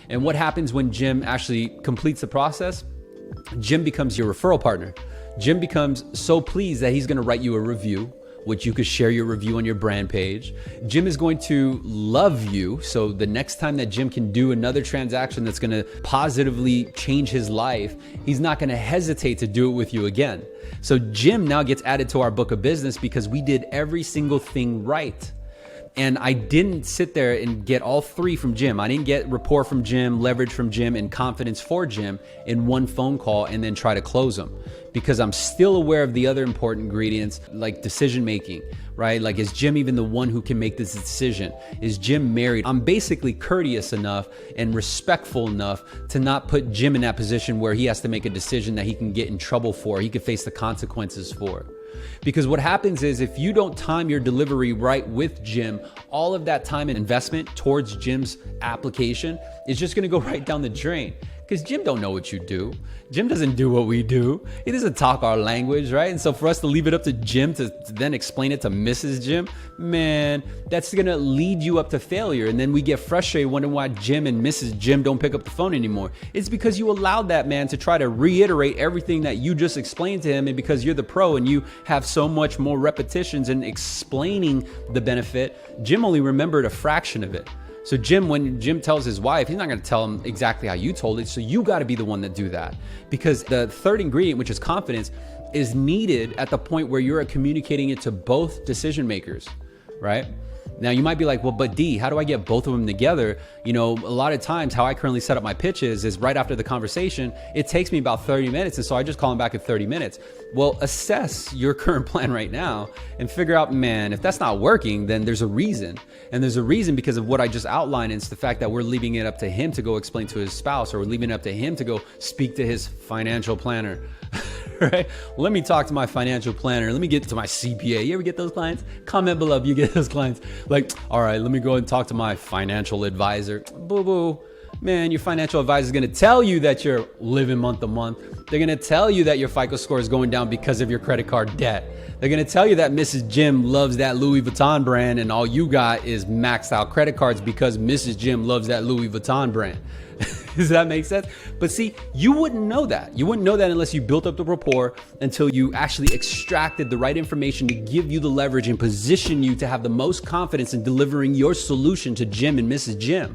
And what happens when Jim actually completes the process? Jim becomes your referral partner. Jim becomes so pleased that he's going to write you a review, which you could share your review on your brand page. Jim is going to love you. So the next time that Jim can do another transaction that's going to positively change his life, he's not going to hesitate to do it with you again. So Jim now gets added to our book of business because we did every single thing right. And I didn't sit there and get all three from Jim. I didn't get rapport from Jim, leverage from Jim, and confidence for Jim in one phone call and then try to close them, because I'm still aware of the other important ingredients like decision making, right? Like, is Jim even the one who can make this decision? Is Jim married? I'm basically courteous enough and respectful enough to not put Jim in that position where he has to make a decision that he can get in trouble for, he could face the consequences for. Because what happens is, if you don't time your delivery right with Jim, all of that time and investment towards Jim's application is just going to go right down the drain. Because Jim don't know what you do. Jim doesn't do what we do. He doesn't talk our language, right? And so for us to leave it up to Jim to then explain it to Mrs. Jim, man, that's gonna lead you up to failure. And then we get frustrated wondering why Jim and Mrs. Jim don't pick up the phone anymore. It's because you allowed that man to try to reiterate everything that you just explained to him. And because you're the pro and you have so much more repetitions in explaining the benefit, Jim only remembered a fraction of it. So Jim, when Jim tells his wife, he's not going to tell him exactly how you told it. So you got to be the one that do that, because the third ingredient, which is confidence, is needed at the point where you're communicating it to both decision makers, right? Now you might be like, well, but D, how do I get both of them together? You know, a lot of times how I currently set up my pitches is right after the conversation, it takes me about 30 minutes. And so I just call them back at 30 minutes. Well, assess your current plan right now and figure out, man, if that's not working, then there's a reason. And there's a reason because of what I just outlined. It's the fact that we're leaving it up to him to go explain to his spouse, or we're leaving it up to him to go speak to his financial planner. Right? Let me talk to my financial planner. Let me get to my CPA. You ever get those clients? Comment below if you get those clients. Like, all right, let me go and talk to my financial advisor. Boo boo. Man, your financial advisor is going to tell you that you're living month to month. They're going to tell you that your FICO score is going down because of your credit card debt. They're going to tell you that Mrs. Jim loves that Louis Vuitton brand and all you got is maxed out credit cards because Mrs. Jim loves that Louis Vuitton brand. Does that make sense? But see, you wouldn't know that. You wouldn't know that unless you built up the rapport until you actually extracted the right information to give you the leverage and position you to have the most confidence in delivering your solution to Jim and Mrs. Jim.